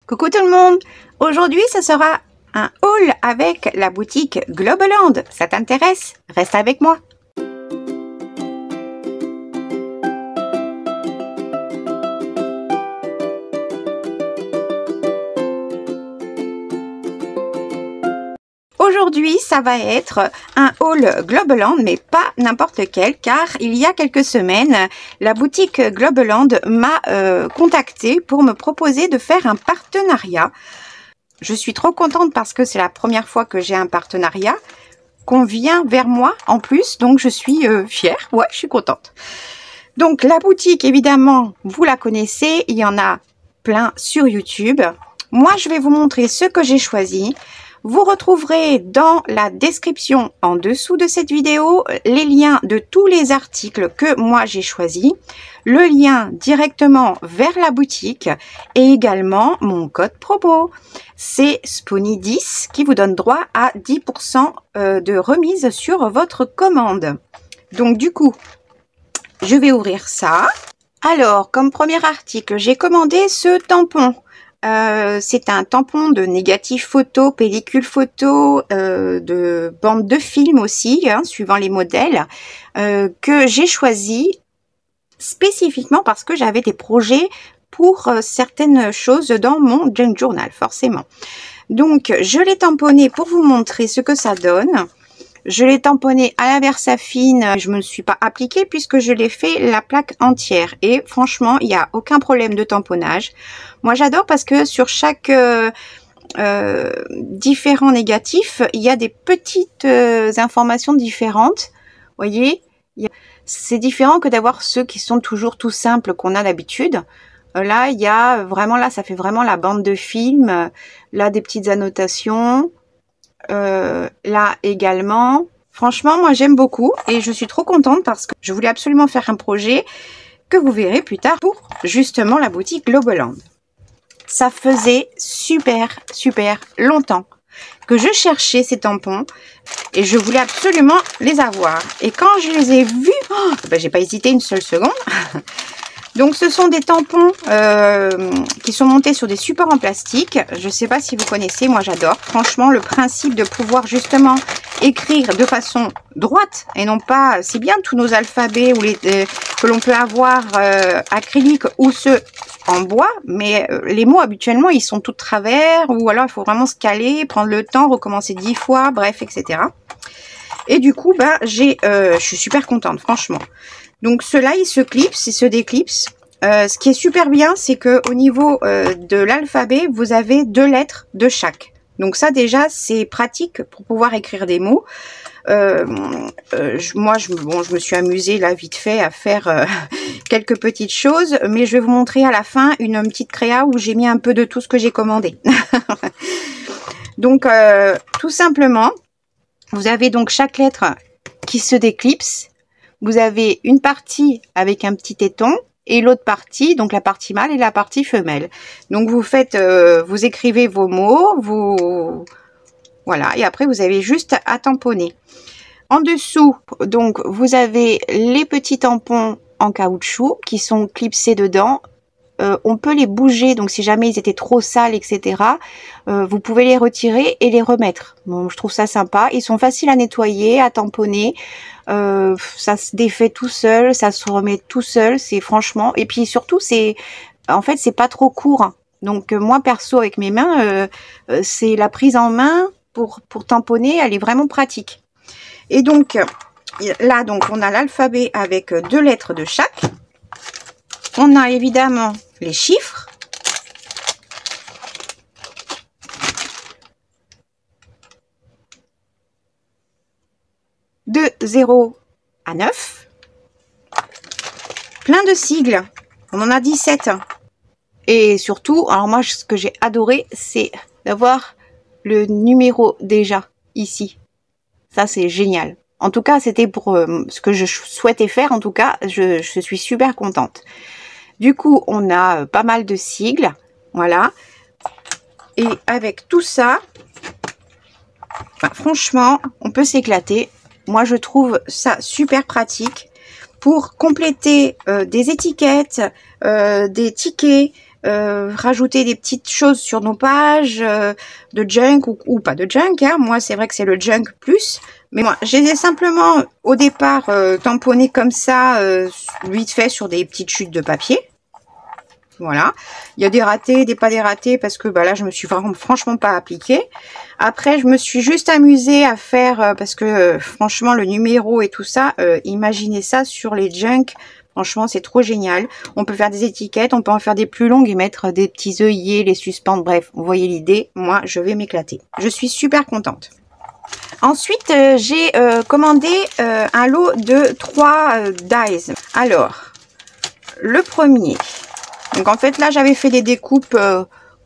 Coucou tout le monde! Aujourd'hui, ce sera un haul avec la boutique Globeland. Ça t'intéresse? Reste avec moi! Aujourd'hui, ça va être un haul Globeland, mais pas n'importe lequel, car il y a quelques semaines, la boutique Globeland m'a contacté pour me proposer de faire un partenariat. Je suis trop contente parce que c'est la première fois que j'ai un partenariat, qu'on vient vers moi en plus, donc je suis fière, ouais, je suis contente. Donc la boutique, évidemment, vous la connaissez, il y en a plein sur YouTube. Moi, je vais vous montrer ce que j'ai choisi. Vous retrouverez dans la description en dessous de cette vidéo les liens de tous les articles que moi j'ai choisis, le lien directement vers la boutique et également mon code promo. C'est Spony10 qui vous donne droit à 10% de remise sur votre commande. Donc du coup, je vais ouvrir ça. Alors, comme premier article, j'ai commandé ce tampon. C'est un tampon de négatif photo, pellicule photo, de bande de film aussi, hein, suivant les modèles, que j'ai choisi spécifiquement parce que j'avais des projets pour certaines choses dans mon junk journal, forcément. Donc, je l'ai tamponné pour vous montrer ce que ça donne. Je l'ai tamponné à la Versafine, je ne me suis pas appliquée puisque je l'ai fait la plaque entière. Et franchement, il n'y a aucun problème de tamponnage. Moi, j'adore parce que sur chaque différent négatif, il y a des petites informations différentes. Vous voyez, c'est différent que d'avoir ceux qui sont toujours tout simples qu'on a d'habitude. Là, il y a vraiment, là, ça fait vraiment la bande de film. Là, des petites annotations. Là également, franchement moi j'aime beaucoup et je suis trop contente parce que je voulais absolument faire un projet que vous verrez plus tard pour justement la boutique Globeland. Ça faisait super longtemps que je cherchais ces tampons et je voulais absolument les avoir, et quand je les ai vus, oh, ben, j'ai pas hésité une seule seconde. Donc ce sont des tampons qui sont montés sur des supports en plastique. Je ne sais pas si vous connaissez, moi j'adore. Franchement, le principe de pouvoir justement écrire de façon droite et non pas, c'est bien tous nos alphabets ou que l'on peut avoir acrylique ou ceux en bois, mais les mots habituellement ils sont tout de travers, ou alors il faut vraiment se caler, prendre le temps, recommencer 10 fois, bref, etc. Et du coup, bah, je suis super contente, franchement. Donc ceux-là, ils se clipsent, ils se déclipsent. Ce qui est super bien, c'est que au niveau de l'alphabet, vous avez 2 lettres de chaque. Donc ça déjà, c'est pratique pour pouvoir écrire des mots. Moi, je me suis amusée là vite fait à faire quelques petites choses, mais je vais vous montrer à la fin une petite créa où j'ai mis un peu de tout ce que j'ai commandé. Donc tout simplement, vous avez donc chaque lettre qui se déclipse. Vous avez une partie avec un petit téton et l'autre partie, donc la partie mâle et la partie femelle. Donc vous faites, vous écrivez vos mots, voilà, et après vous avez juste à tamponner. En dessous, donc vous avez les petits tampons en caoutchouc qui sont clipsés dedans. On peut les bouger, donc si jamais ils étaient trop sales, etc., vous pouvez les retirer et les remettre. Bon, je trouve ça sympa. Ils sont faciles à nettoyer, à tamponner. Ça se défait tout seul, ça se remet tout seul. C'est franchement. Et puis surtout, en fait, c'est pas trop court. Donc moi perso, avec mes mains, c'est la prise en main pour tamponner, elle est vraiment pratique. Et donc là, donc on a l'alphabet avec 2 lettres de chaque. On a évidemment les chiffres. De 0 à 9. Plein de sigles. On en a 17. Et surtout, alors moi, ce que j'ai adoré, c'est d'avoir le numéro déjà ici. Ça, c'est génial. En tout cas, c'était pour ce que je souhaitais faire. En tout cas, je suis super contente. Du coup, on a pas mal de sigles, voilà. Et avec tout ça, bah, franchement, on peut s'éclater. Moi, je trouve ça super pratique pour compléter des étiquettes, des tickets, rajouter des petites choses sur nos pages de junk ou pas de junk, hein. Moi c'est vrai que c'est le junk plus, mais moi je les ai simplement au départ tamponnés comme ça vite fait sur des petites chutes de papier. Voilà, il y a des ratés, des pas des ratés parce que bah là je me suis vraiment franchement pas appliquée. Après je me suis juste amusée à faire parce que franchement le numéro et tout ça, imaginez ça sur les junk. Franchement, c'est trop génial. On peut faire des étiquettes, on peut en faire des plus longues et mettre des petits œillets, les suspendre. Bref, vous voyez l'idée. Moi, je vais m'éclater. Je suis super contente. Ensuite, j'ai commandé un lot de 3 dies. Alors, le premier. Donc, en fait, là, j'avais fait des découpes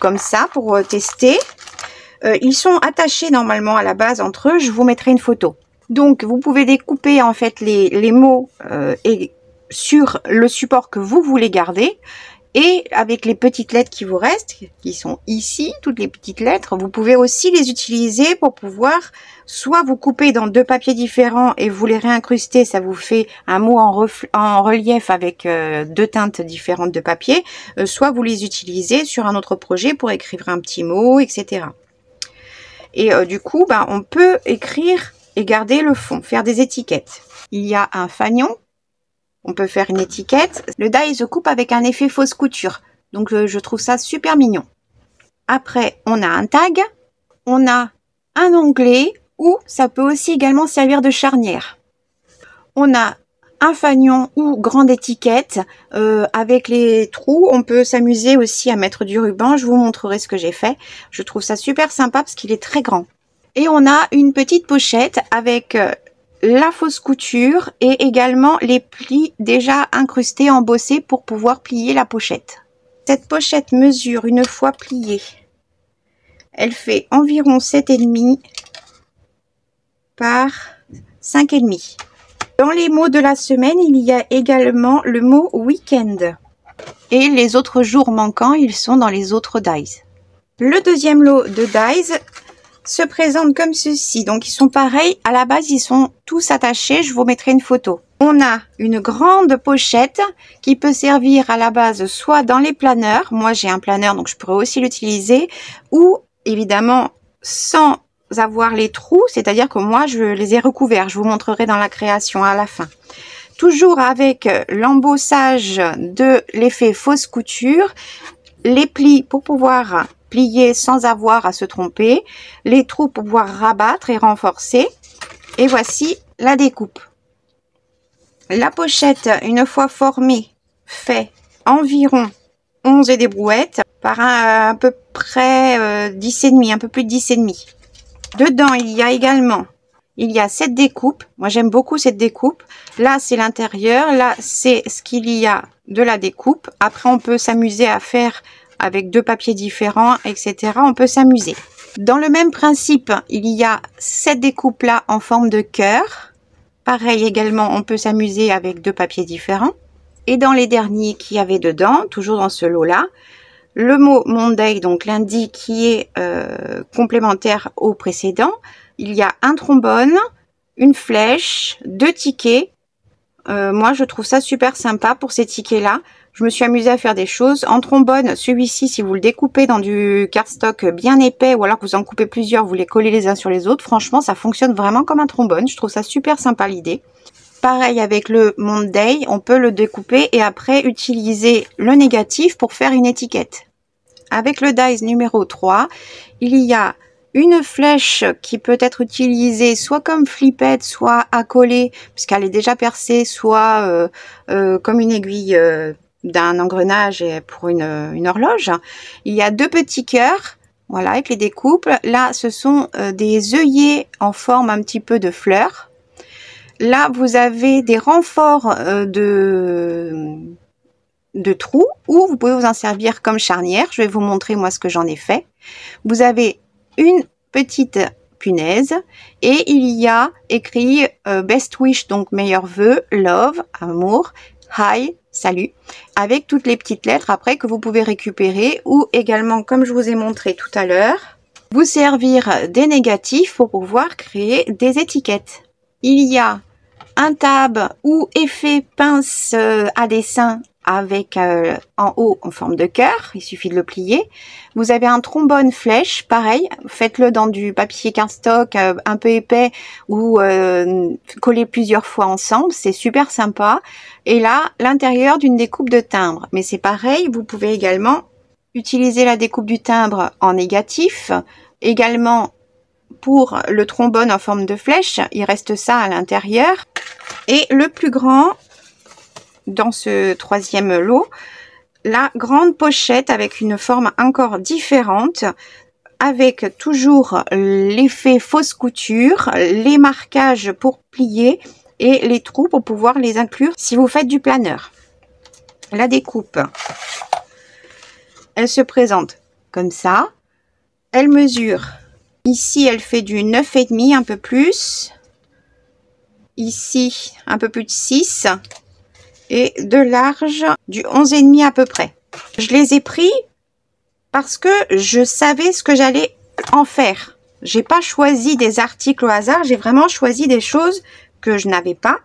comme ça pour tester. Ils sont attachés normalement à la base entre eux. Je vous mettrai une photo. Donc, vous pouvez découper en fait les mots et sur le support que vous voulez garder et avec les petites lettres qui vous restent, qui sont ici, toutes les petites lettres, vous pouvez aussi les utiliser pour pouvoir soit vous couper dans 2 papiers différents et vous les réincruster, ça vous fait un mot en relief avec 2 teintes différentes de papier, soit vous les utilisez sur un autre projet pour écrire un petit mot, etc. Et du coup, bah, on peut écrire et garder le fond, faire des étiquettes. Il y a un fanion. On peut faire une étiquette. Le die se coupe avec un effet fausse couture. Donc, je trouve ça super mignon. Après, on a un tag. On a un onglet ou ça peut aussi également servir de charnière. On a un fanion ou grande étiquette avec les trous. On peut s'amuser aussi à mettre du ruban. Je vous montrerai ce que j'ai fait. Je trouve ça super sympa parce qu'il est très grand. Et on a une petite pochette avec la fausse couture et également les plis déjà incrustés, embossés pour pouvoir plier la pochette. Cette pochette mesure une fois pliée. Elle fait environ 7,5 par 5,5. Dans les mots de la semaine, il y a également le mot week-end. Et les autres jours manquants, ils sont dans les autres dies. Le deuxième lot de dies se présente comme ceci. Donc, ils sont pareils. À la base, ils sont tous attachés. Je vous mettrai une photo. On a une grande pochette qui peut servir à la base soit dans les planeurs. Moi, j'ai un planeur, donc je pourrais aussi l'utiliser. Ou, évidemment, sans avoir les trous. C'est-à-dire que moi, je les ai recouverts. Je vous montrerai dans la création à la fin. Toujours avec l'embossage de l'effet fausse couture. Les plis pour pouvoir plier sans avoir à se tromper, les trous pour pouvoir rabattre et renforcer, et voici la découpe. La pochette, une fois formée, fait environ 11 et des brouettes par à peu près 10,5, un peu plus de 10,5. Dedans, il y a également, cette découpe. Moi, j'aime beaucoup cette découpe. Là, c'est l'intérieur. Là, c'est ce qu'il y a de la découpe. Après, on peut s'amuser à faire avec 2 papiers différents, etc. On peut s'amuser. Dans le même principe, il y a cette découpe-là en forme de cœur. Pareil également, on peut s'amuser avec 2 papiers différents. Et dans les derniers qu'il y avait dedans, toujours dans ce lot-là, le mot Monday, donc lundi, qui est complémentaire au précédent. Il y a un trombone, une flèche, 2 tickets. Moi, je trouve ça super sympa pour ces tickets-là. Je me suis amusée à faire des choses. En trombone, celui-ci, si vous le découpez dans du cardstock bien épais ou alors que vous en coupez plusieurs, vous les collez les uns sur les autres. Franchement, ça fonctionne vraiment comme un trombone. Je trouve ça super sympa l'idée. Pareil avec le Monday, on peut le découper et après utiliser le négatif pour faire une étiquette. Avec le dies numéro 3, il y a une flèche qui peut être utilisée soit comme flippette, soit à coller, puisqu'elle est déjà percée, soit comme une aiguille d'un engrenage pour une horloge. Il y a 2 petits cœurs, voilà, avec les découpes. Là, ce sont des œillets en forme un petit peu de fleurs. Là, vous avez des renforts de trous, ou vous pouvez vous en servir comme charnière. Je vais vous montrer moi ce que j'en ai fait. Vous avez une petite punaise et il y a écrit best wish, donc meilleurs vœux, love, amour, hi, salut, avec toutes les petites lettres après que vous pouvez récupérer ou également, comme je vous ai montré tout à l'heure, vous servir des négatifs pour pouvoir créer des étiquettes. Il y a un tab ou effet pince à dessin avec en haut en forme de cœur, il suffit de le plier. Vous avez un trombone flèche, pareil, faites-le dans du papier cardstock un peu épais ou collez plusieurs fois ensemble, c'est super sympa. Et là, l'intérieur d'une découpe de timbre, mais c'est pareil, vous pouvez également utiliser la découpe du timbre en négatif, également pour le trombone en forme de flèche, il reste ça à l'intérieur. Et le plus grand, dans ce troisième lot, la grande pochette avec une forme encore différente, avec toujours l'effet fausse couture, les marquages pour plier et les trous pour pouvoir les inclure si vous faites du planeur. La découpe, elle se présente comme ça. Elle mesure, ici elle fait du 9,5, un peu plus. Ici, un peu plus de 6. Et de large, du 11,5 à peu près. Je les ai pris parce que je savais ce que j'allais en faire. J'ai pas choisi des articles au hasard, j'ai vraiment choisi des choses que je n'avais pas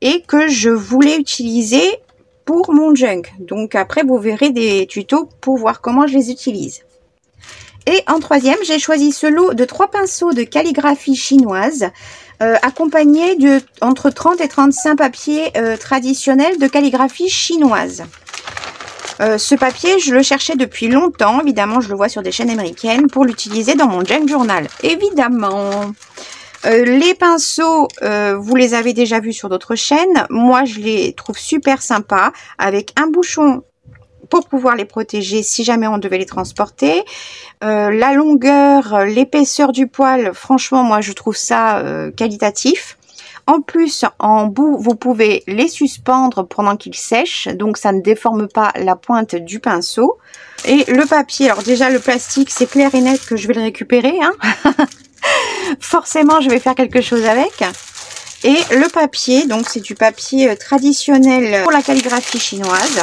et que je voulais utiliser pour mon junk. Donc après, vous verrez des tutos pour voir comment je les utilise. Et en troisième, j'ai choisi ce lot de 3 pinceaux de calligraphie chinoise, accompagné de entre 30 et 35 papiers traditionnels de calligraphie chinoise. Ce papier, je le cherchais depuis longtemps. Évidemment, je le vois sur des chaînes américaines pour l'utiliser dans mon junk journal. Évidemment. Les pinceaux, vous les avez déjà vus sur d'autres chaînes. Moi, je les trouve super sympas avec un bouchon pour pouvoir les protéger si jamais on devait les transporter. La longueur, l'épaisseur du poil, franchement, moi, je trouve ça qualitatif. En plus, en bout, vous pouvez les suspendre pendant qu'ils sèchent, donc ça ne déforme pas la pointe du pinceau. Et le papier, alors déjà le plastique, c'est clair et net que je vais le récupérer, hein. Forcément, je vais faire quelque chose avec. Et le papier, donc c'est du papier traditionnel pour la calligraphie chinoise.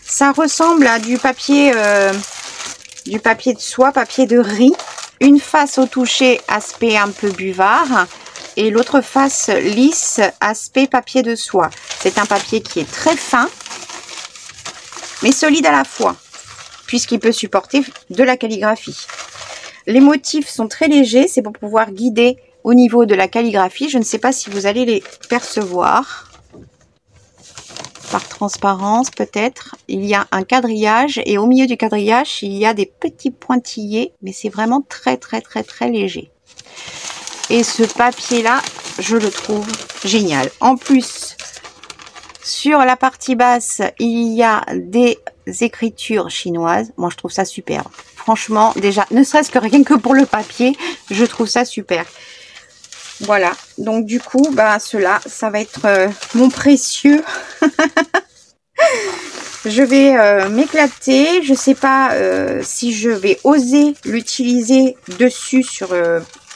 Ça ressemble à du papier de soie, papier de riz. Une face au toucher, aspect un peu buvard. Et l'autre face lisse, aspect papier de soie. C'est un papier qui est très fin, mais solide à la fois, puisqu'il peut supporter de la calligraphie. Les motifs sont très légers, c'est pour pouvoir guider au niveau de la calligraphie. Je ne sais pas si vous allez les percevoir. Par transparence peut-être. Il y a un quadrillage et au milieu du quadrillage, il y a des petits pointillés, mais c'est vraiment très léger. Et ce papier-là, je le trouve génial. En plus, sur la partie basse, il y a des écritures chinoises. Moi, je trouve ça super. Franchement, déjà, ne serait-ce que rien que pour le papier, je trouve ça super. Voilà. Donc, du coup, bah, cela, ça va être mon précieux. Je vais m'éclater. Je sais pas si je vais oser l'utiliser dessus sur...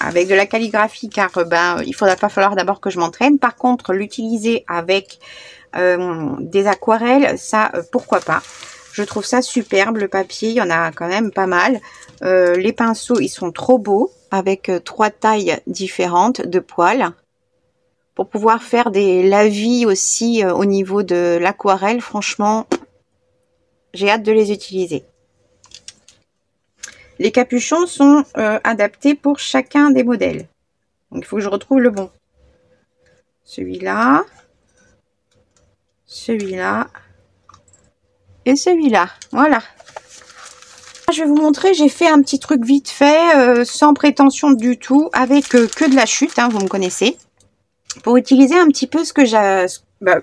avec de la calligraphie, car il va falloir d'abord que je m'entraîne. Par contre, l'utiliser avec des aquarelles, ça, pourquoi pas. Je trouve ça superbe, le papier, il y en a quand même pas mal. Les pinceaux, ils sont trop beaux, avec 3 tailles différentes de poils. Pour pouvoir faire des lavis aussi au niveau de l'aquarelle, franchement, j'ai hâte de les utiliser. Les capuchons sont adaptés pour chacun des modèles. Donc, il faut que je retrouve le bon. Celui-là. Celui-là. Et celui-là. Voilà. Je vais vous montrer, j'ai fait un petit truc vite fait, sans prétention du tout, avec que de la chute, hein, vous me connaissez. Pour utiliser un petit peu ce que j'ai...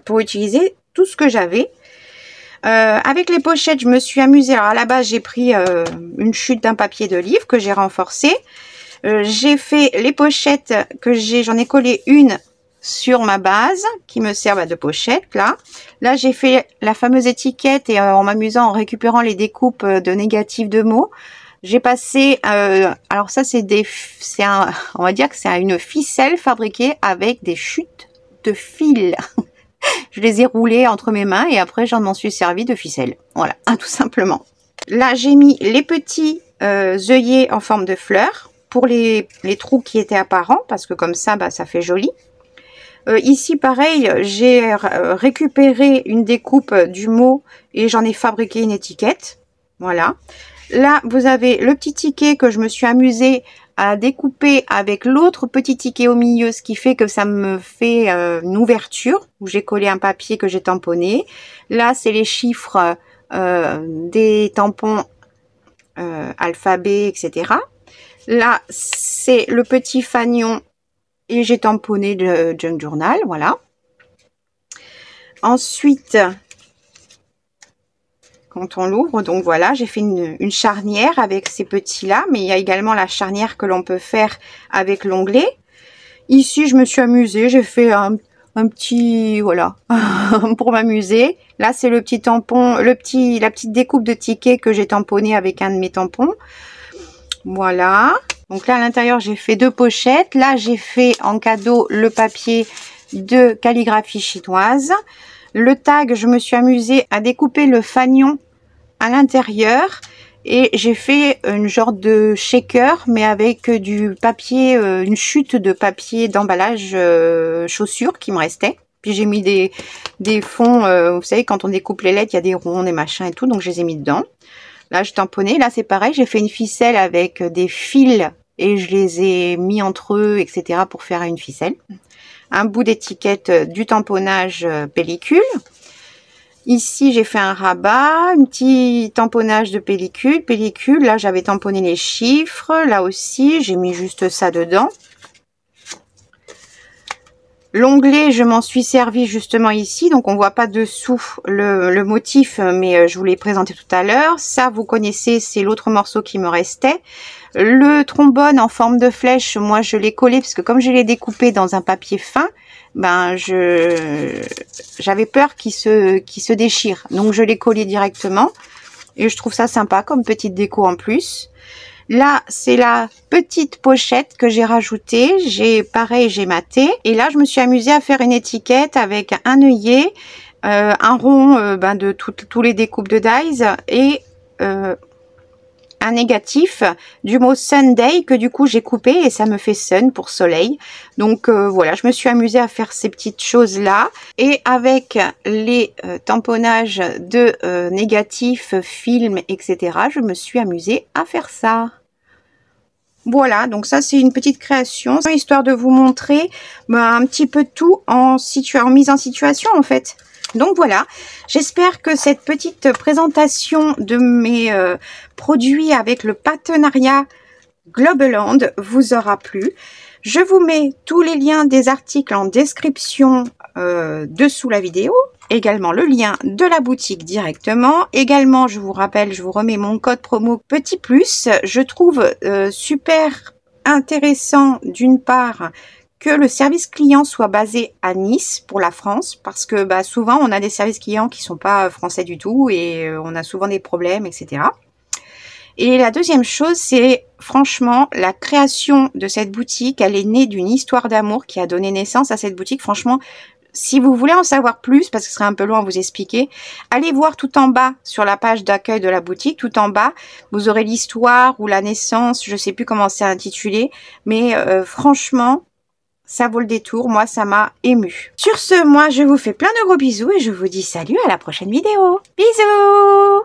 pour utiliser tout ce que j'avais. Avec les pochettes, je me suis amusée. Alors à la base, j'ai pris une chute d'un papier de livre que j'ai renforcé. J'ai fait les pochettes que j'en ai collé une sur ma base qui me sert de pochette là. Là, j'ai fait la fameuse étiquette et en m'amusant en récupérant les découpes de négatifs de mots. J'ai passé, alors ça on va dire que c'est une ficelle fabriquée avec des chutes de fil. Je les ai roulés entre mes mains et après j'en m'en suis servi de ficelle. Voilà, tout simplement. Là, j'ai mis les petits œillets en forme de fleurs pour les trous qui étaient apparents parce que comme ça, ça fait joli. Ici, pareil, j'ai récupéré une découpe du mot et j'en ai fabriqué une étiquette. Voilà. Là, vous avez le petit ticket que je me suis amusée à découper avec l'autre petit ticket au milieu, ce qui fait que ça me fait une ouverture où j'ai collé un papier que j'ai tamponné. Là, c'est les chiffres des tampons alphabet, etc. Là, c'est le petit fanion et j'ai tamponné le junk journal, voilà. Ensuite, quand on l'ouvre, donc voilà, j'ai fait une charnière avec ces petits-là, mais il y a également la charnière que l'on peut faire avec l'onglet. Ici, je me suis amusée, j'ai fait un petit, voilà, pour m'amuser. Là, c'est le petit tampon, la petite découpe de tickets que j'ai tamponné avec un de mes tampons. Voilà. Donc là, à l'intérieur, j'ai fait 2 pochettes. Là, j'ai fait en cadeau le papier de calligraphie chinoise. Le tag, je me suis amusée à découper le fanion à l'intérieur. Et j'ai fait une genre de shaker, mais avec du papier, une chute de papier d'emballage chaussures qui me restait. Puis j'ai mis des fonds, vous savez, quand on découpe les lettres, il y a des ronds, des machins et tout, donc je les ai mis dedans. Là, je tamponnais. Là, c'est pareil, j'ai fait une ficelle avec des fils et je les ai mis entre eux, etc. pour faire une ficelle. Un bout d'étiquette du tamponnage pellicule. Ici, j'ai fait un rabat, un petit tamponnage de pellicule. Pellicule, là, j'avais tamponné les chiffres. Là aussi, j'ai mis juste ça dedans. L'onglet, je m'en suis servi justement ici, donc on voit pas dessous le motif, mais je vous l'ai présenté tout à l'heure. Ça, vous connaissez, c'est l'autre morceau qui me restait. Le trombone en forme de flèche, moi je l'ai collé parce que comme je l'ai découpé dans un papier fin, ben j'avais peur qu'il se déchire, donc je l'ai collé directement et je trouve ça sympa comme petite déco en plus. Là, c'est la petite pochette que j'ai rajoutée. Pareil, j'ai maté. Et là, je me suis amusée à faire une étiquette avec un œillet, un rond de tous les découpes de dies et un négatif du mot Sunday que du coup j'ai coupé et ça me fait sun pour soleil. Donc voilà, je me suis amusée à faire ces petites choses là et avec les tamponnages de négatifs, films, etc. je me suis amusée à faire ça. Voilà, donc ça c'est une petite création, histoire de vous montrer un petit peu tout en mise en situation en fait. Donc voilà, j'espère que cette petite présentation de mes produits avec le partenariat Globeland vous aura plu. Je vous mets tous les liens des articles en description dessous la vidéo. Également le lien de la boutique directement. Également, je vous rappelle, je vous remets mon code promo Petit Plus. Je trouve super intéressant d'une part que le service client soit basé à Nice pour la France, parce que souvent on a des services clients qui sont pas français du tout et on a souvent des problèmes, etc. Et la deuxième chose, c'est franchement la création de cette boutique. Elle est née d'une histoire d'amour qui a donné naissance à cette boutique. Franchement, si vous voulez en savoir plus, parce que ce serait un peu long à vous expliquer, allez voir tout en bas sur la page d'accueil de la boutique. Tout en bas, vous aurez l'histoire ou la naissance, je sais plus comment c'est intitulé, mais franchement, ça vaut le détour. Moi, ça m'a émue. Sur ce, moi, je vous fais plein de gros bisous et je vous dis salut à la prochaine vidéo. Bisous!